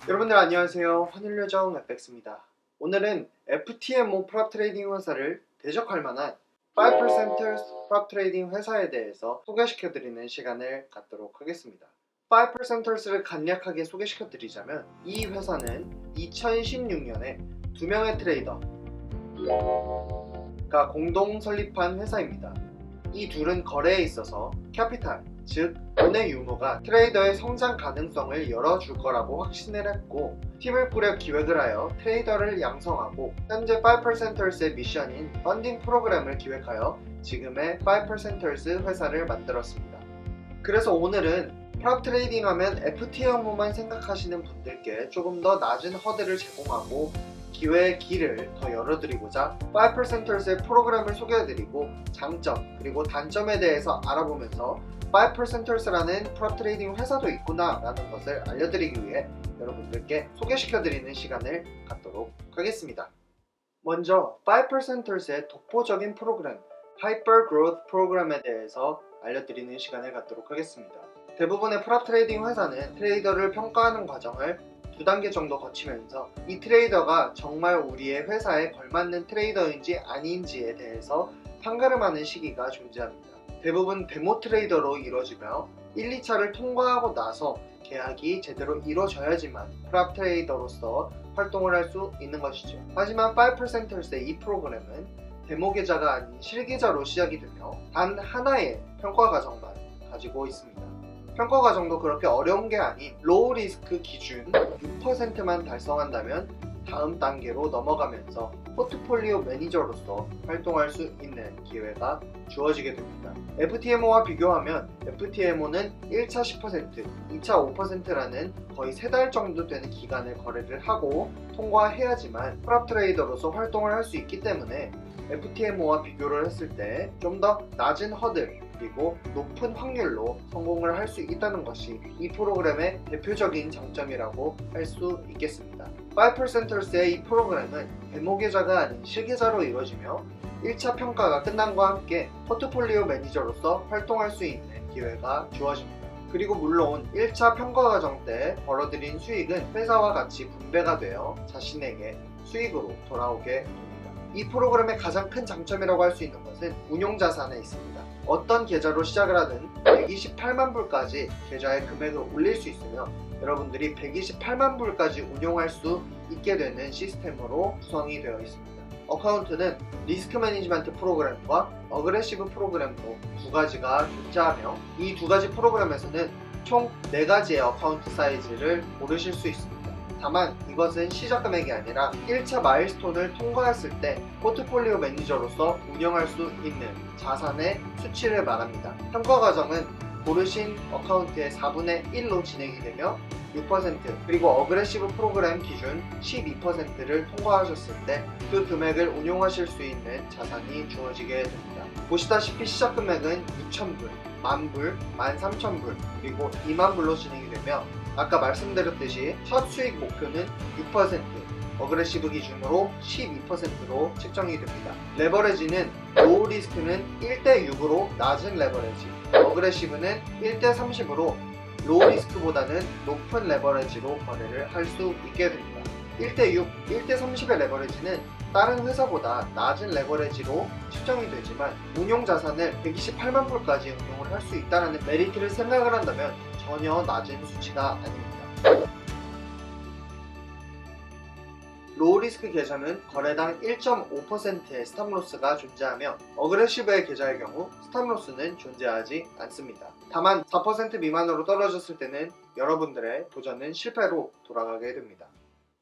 여러분들 안녕하세요. 환율요정 FX입니다. 오늘은 FTMO 프랍 트레이딩 회사를 대적할 만한 5% 프랍 트레이딩 회사에 대해서 소개시켜드리는 시간을 갖도록 하겠습니다. 5%를 간략하게 소개시켜드리자면 이 회사는 2016년에 두 명의 트레이더가 공동 설립한 회사입니다. 이 둘은 거래에 있어서 캐피탈, 즉 돈의 유무가 트레이더의 성장 가능성을 열어줄 거라고 확신을 했고 팀을 꾸려 기획을 하여 트레이더를 양성하고 현재 5%의 미션인 펀딩 프로그램을 기획하여 지금의 5% 회사를 만들었습니다. 그래서 오늘은 프랍 트레이딩 하면 FTMO만 생각하시는 분들께 조금 더 낮은 허들을 제공하고 기회의 길을 더 열어드리고자 5%의 프로그램을 소개해드리고 장점 그리고 단점에 대해서 알아보면서 5%라는 프랍 트레이딩 회사도 있구나 라는 것을 알려드리기 위해 여러분들께 소개시켜드리는 시간을 갖도록 하겠습니다. 먼저 5%의 독보적인 프로그램 하이퍼 그로스 프로그램에 대해서 알려드리는 시간을 갖도록 하겠습니다. 대부분의 프랍 트레이딩 회사는 트레이더를 평가하는 과정을 2단계 정도 거치면서 이 트레이더가 정말 우리의 회사에 걸맞는 트레이더인지 아닌지에 대해서 판가름하는 시기가 존재합니다. 대부분 데모 트레이더로 이루어지며 1, 2차를 통과하고 나서 계약이 제대로 이루어져야지만 프랍 트레이더로서 활동을 할 수 있는 것이죠. 하지만 5%의 이 프로그램은 데모 계좌가 아닌 실계좌로 시작이 되며 단 하나의 평가 과정만 가지고 있습니다. 평가 과정도 그렇게 어려운 게 아닌 로우 리스크 기준 6%만 달성한다면 다음 단계로 넘어가면서 포트폴리오 매니저로서 활동할 수 있는 기회가 주어지게 됩니다. FTMO와 비교하면 FTMO는 1차 10%, 2차 5%라는 거의 3달 정도 되는 기간을 거래를 하고 통과해야지만 프랍 트레이더로서 활동을 할 수 있기 때문에 FTMO와 비교를 했을 때 좀 더 낮은 허들 그리고 높은 확률로 성공을 할 수 있다는 것이 이 프로그램의 대표적인 장점이라고 할 수 있겠습니다. 5%의 이 프로그램은 데모 계좌가 아닌 실계좌로 이루어지며 1차 평가가 끝남과 함께 포트폴리오 매니저로서 활동할 수 있는 기회가 주어집니다. 그리고 물론 1차 평가 과정 때 벌어들인 수익은 회사와 같이 분배가 되어 자신에게 수익으로 돌아오게 됩니다. 이 프로그램의 가장 큰 장점이라고 할 수 있는 것은 운용 자산에 있습니다. 어떤 계좌로 시작을 하든 128만 불까지 계좌의 금액을 올릴 수 있으며 여러분들이 128만 불까지 운용할 수 있게 되는 시스템으로 구성이 되어 있습니다. 어카운트는 리스크 매니지먼트 프로그램과 어그레시브 프로그램으로 두 가지가 존재하며 이 두 가지 프로그램에서는 총 4가지의 어카운트 사이즈를 고르실 수 있습니다. 다만 이것은 시작 금액이 아니라 1차 마일스톤을 통과했을 때 포트폴리오 매니저로서 운영할 수 있는 자산의 수치를 말합니다. 평가 과정은 고르신 어카운트의 4분의 1로 진행이 되며 6% 그리고 어그레시브 프로그램 기준 12%를 통과하셨을 때 그 금액을 운용하실 수 있는 자산이 주어지게 됩니다. 보시다시피 시작 금액은 6,000불, 10,000불, 13,000불 그리고 20,000불로 진행이 되며 아까 말씀드렸듯이 첫 수익 목표는 6%, 어그레시브 기준으로 12%로 책정이 됩니다. 레버리지는 로우 리스크는 1대6으로 낮은 레버리지, 어그레시브는 1대30으로 로우 리스크보다는 높은 레버리지로 거래를 할 수 있게 됩니다. 1대6, 1대30의 레버리지는 다른 회사보다 낮은 레버리지로 측정이 되지만 운용 자산을 128만 불까지 운용을 할 수 있다는 메리트를 생각을 한다면 전혀 낮은 수치가 아닙니다. 로우 리스크 계좌는 거래당 1.5%의 스탑로스가 존재하며 어그레시브의 계좌의 경우 스탑로스는 존재하지 않습니다. 다만 4% 미만으로 떨어졌을 때는 여러분들의 도전은 실패로 돌아가게 됩니다.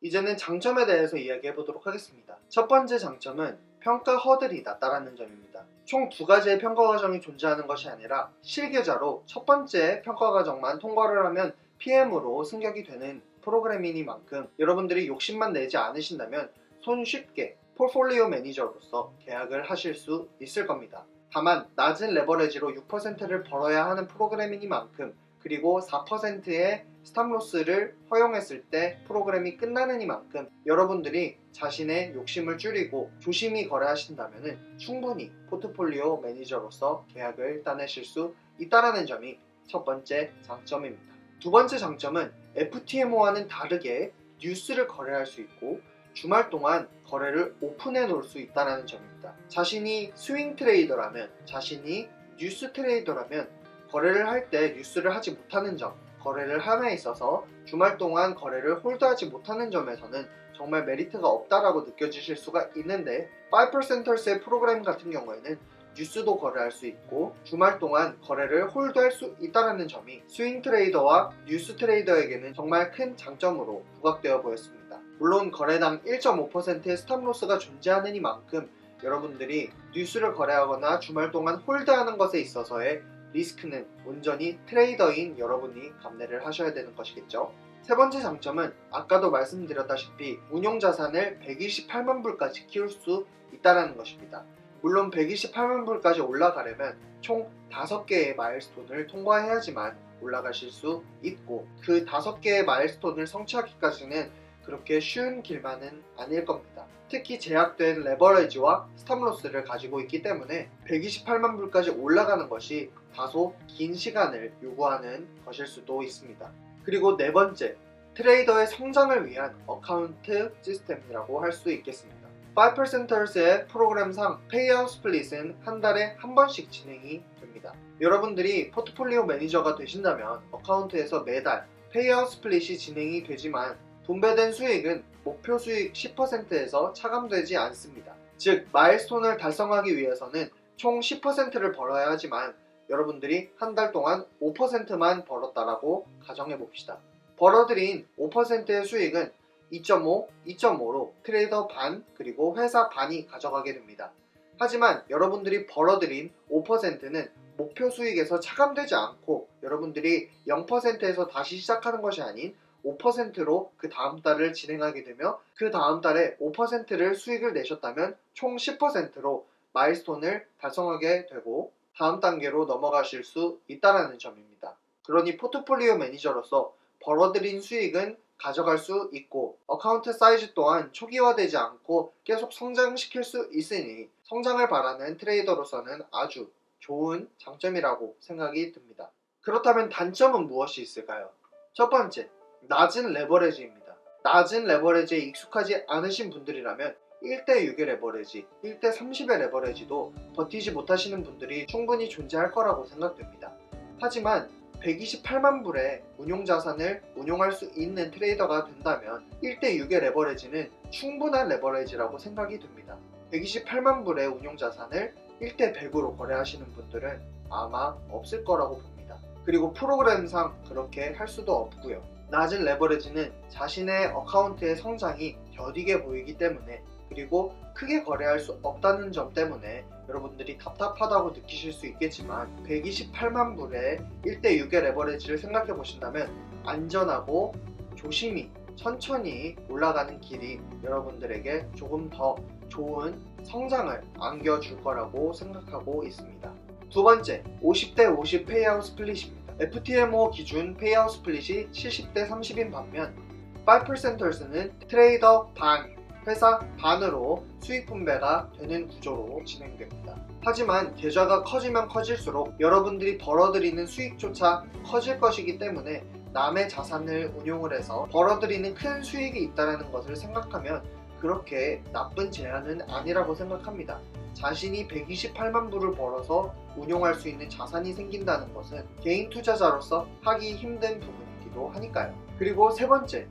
이제는 장점에 대해서 이야기해 보도록 하겠습니다. 첫 번째 장점은 평가 허들이 낮다라는 점입니다. 총 2가지의 평가 과정이 존재하는 것이 아니라 실계좌로 첫 번째 평가 과정만 통과를 하면 PM으로 승격이 되는 프로그램이니만큼 여러분들이 욕심만 내지 않으신다면 손쉽게 포트폴리오 매니저로서 계약을 하실 수 있을 겁니다. 다만 낮은 레버리지로 6%를 벌어야 하는 프로그램이니만큼, 그리고 4%의 스탑로스를 허용했을 때 프로그램이 끝나는 이만큼 여러분들이 자신의 욕심을 줄이고 조심히 거래하신다면 충분히 포트폴리오 매니저로서 계약을 따내실 수 있다는 점이 첫 번째 장점입니다. 두 번째 장점은 FTMO와는 다르게 뉴스를 거래할 수 있고 주말 동안 거래를 오픈해 놓을 수 있다는 점입니다. 자신이 스윙 트레이더라면, 자신이 뉴스 트레이더라면 거래를 할 때 뉴스를 하지 못하는 점, 거래를 함에 있어서 주말 동안 거래를 홀드하지 못하는 점에서는 정말 메리트가 없다라고 느껴지실 수가 있는데, 5%의 프로그램 같은 경우에는 뉴스도 거래할 수 있고 주말 동안 거래를 홀드할 수 있다는 점이 스윙 트레이더와 뉴스 트레이더에게는 정말 큰 장점으로 부각되어 보였습니다. 물론 거래당 1.5%의 스탑로스가 존재하는 이만큼 여러분들이 뉴스를 거래하거나 주말 동안 홀드하는 것에 있어서의 리스크는 온전히 트레이더인 여러분이 감내를 하셔야 되는 것이겠죠. 세 번째 장점은 아까도 말씀드렸다시피 운용자산을 128만 불까지 키울 수 있다는 것입니다. 물론 128만 불까지 올라가려면 총 5개의 마일스톤을 통과해야지만 올라가실 수 있고, 그 5개의 마일스톤을 성취하기까지는 그렇게 쉬운 길만은 아닐 겁니다. 특히 제약된 레버리지와 스탑로스를 가지고 있기 때문에 128만 불까지 올라가는 것이 다소 긴 시간을 요구하는 것일 수도 있습니다. 그리고 네 번째, 트레이더의 성장을 위한 어카운트 시스템이라고 할 수 있겠습니다. 5%의 프로그램상 페이아웃 스플릿은 한 달에 한 번씩 진행이 됩니다. 여러분들이 포트폴리오 매니저가 되신다면 어카운트에서 매달 페이아웃 스플릿이 진행이 되지만 분배된 수익은 목표 수익 10%에서 차감되지 않습니다. 즉 마일스톤을 달성하기 위해서는 총 10%를 벌어야 하지만 여러분들이 한 달 동안 5%만 벌었다라고 가정해 봅시다. 벌어들인 5%의 수익은 2.5, 2.5로 트레이더 반 그리고 회사 반이 가져가게 됩니다. 하지만 여러분들이 벌어들인 5%는 목표 수익에서 차감되지 않고 여러분들이 0%에서 다시 시작하는 것이 아닌 5%로 그 다음 달을 진행하게 되며, 그 다음 달에 5%를 수익을 내셨다면 총 10%로 마일스톤을 달성하게 되고 다음 단계로 넘어가실 수 있다는 점입니다. 그러니 포트폴리오 매니저로서 벌어들인 수익은 가져갈 수 있고 어카운트 사이즈 또한 초기화되지 않고 계속 성장시킬 수 있으니 성장을 바라는 트레이더로서는 아주 좋은 장점이라고 생각이 듭니다. 그렇다면 단점은 무엇이 있을까요? 첫 번째, 낮은 레버리지입니다. 낮은 레버리지에 익숙하지 않으신 분들이라면 1대6의 레버리지, 1대30의 레버리지도 버티지 못하시는 분들이 충분히 존재할 거라고 생각됩니다. 하지만 128만 불의 운용자산을 운용할 수 있는 트레이더가 된다면 1대6의 레버리지는 충분한 레버리지라고 생각이 듭니다. 128만 불의 운용자산을 1대100으로 거래하시는 분들은 아마 없을 거라고 봅니다. 그리고 프로그램상 그렇게 할 수도 없고요. 낮은 레버리지는 자신의 어카운트의 성장이 더디게 보이기 때문에, 그리고 크게 거래할 수 없다는 점 때문에 여러분들이 답답하다고 느끼실 수 있겠지만 128만 불의 1대6의 레버리지를 생각해 보신다면 안전하고 조심히 천천히 올라가는 길이 여러분들에게 조금 더 좋은 성장을 안겨줄 거라고 생각하고 있습니다. 두 번째, 50대 50 페이아웃 스플릿입니다. FTMO 기준 페이아웃 스플릿이 70대 30인 반면 5%는 트레이더 반, 회사 반으로 수익 분배가 되는 구조로 진행됩니다. 하지만 계좌가 커지면 커질수록 여러분들이 벌어들이는 수익조차 커질 것이기 때문에 남의 자산을 운용을 해서 벌어들이는 큰 수익이 있다는 것을 생각하면 그렇게 나쁜 제안은 아니라고 생각합니다. 자신이 128만 불을 벌어서 운용할 수 있는 자산이 생긴다는 것은 개인 투자자로서 하기 힘든 부분이기도 하니까요. 그리고 세 번째,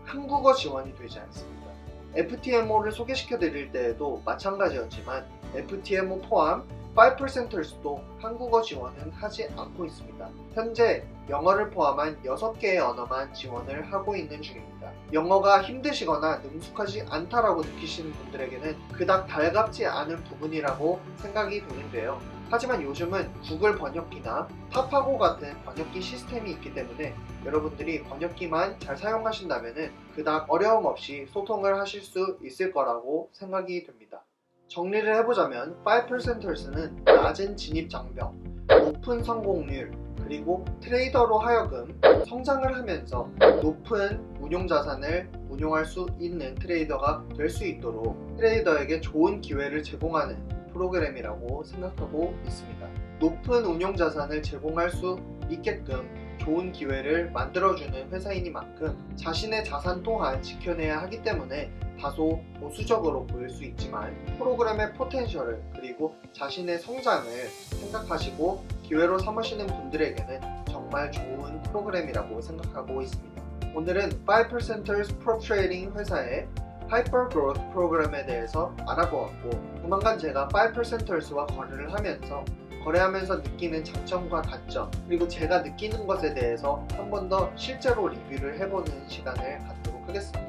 한국어 지원이 되지 않습니다. FTMO를 소개시켜 드릴 때에도 마찬가지였지만 FTMO 포함 5%도 한국어 지원은 하지 않고 있습니다. 현재 영어를 포함한 6개의 언어만 지원을 하고 있는 중입니다. 영어가 힘드시거나 능숙하지 않다라고 느끼시는 분들에게는 그닥 달갑지 않은 부분이라고 생각이 되는데요. 하지만 요즘은 구글 번역기나 팝하고 같은 번역기 시스템이 있기 때문에 여러분들이 번역기만 잘 사용하신다면 그닥 어려움 없이 소통을 하실 수 있을 거라고 생각이 됩니다. 정리를 해보자면 5%는 낮은 진입 장벽, 높은 성공률, 그리고 트레이더로 하여금 성장을 하면서 높은 운용 자산을 운용할 수 있는 트레이더가 될 수 있도록 트레이더에게 좋은 기회를 제공하는 프로그램이라고 생각하고 있습니다. 높은 운용 자산을 제공할 수 있게끔 좋은 기회를 만들어주는 회사이니만큼 자신의 자산 또한 지켜내야 하기 때문에 다소 보수적으로 보일 수 있지만 프로그램의 포텐셜을 그리고 자신의 성장을 생각하시고 기회로 삼으시는 분들에게는 정말 좋은 프로그램이라고 생각하고 있습니다. 오늘은 5%ers Pro Trading 회사의 하이퍼 그로스 프로그램에 대해서 알아보았고 조만간 제가 5%ers와 거래하면서 느끼는 장점과 단점 그리고 제가 느끼는 것에 대해서 한 번 더 실제로 리뷰를 해보는 시간을 갖도록 하겠습니다.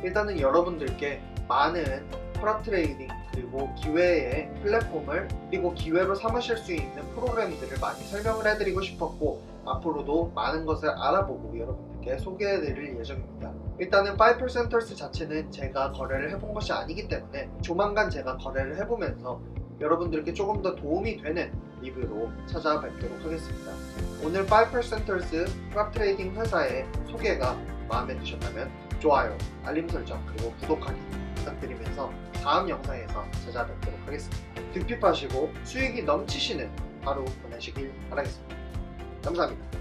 일단은 여러분들께 많은 프랍 트레이딩 그리고 기회의 플랫폼을 그리고 기회로 삼으실 수 있는 프로그램들을 많이 설명을 해드리고 싶었고 앞으로도 많은 것을 알아보고 여러분들께 소개해드릴 예정입니다. 일단은 5%ers 자체는 제가 거래를 해본 것이 아니기 때문에 조만간 제가 거래를 해보면서 여러분들께 조금 더 도움이 되는 리뷰로 찾아뵙도록 하겠습니다. 오늘 5%ers 프랍 트레이딩 회사의 소개가 마음에 드셨다면 좋아요, 알림 설정, 그리고 구독하기 부탁드리면서 다음 영상에서 찾아뵙도록 하겠습니다. 득핍하시고 수익이 넘치시는 하루 보내시길 바라겠습니다. 감사합니다.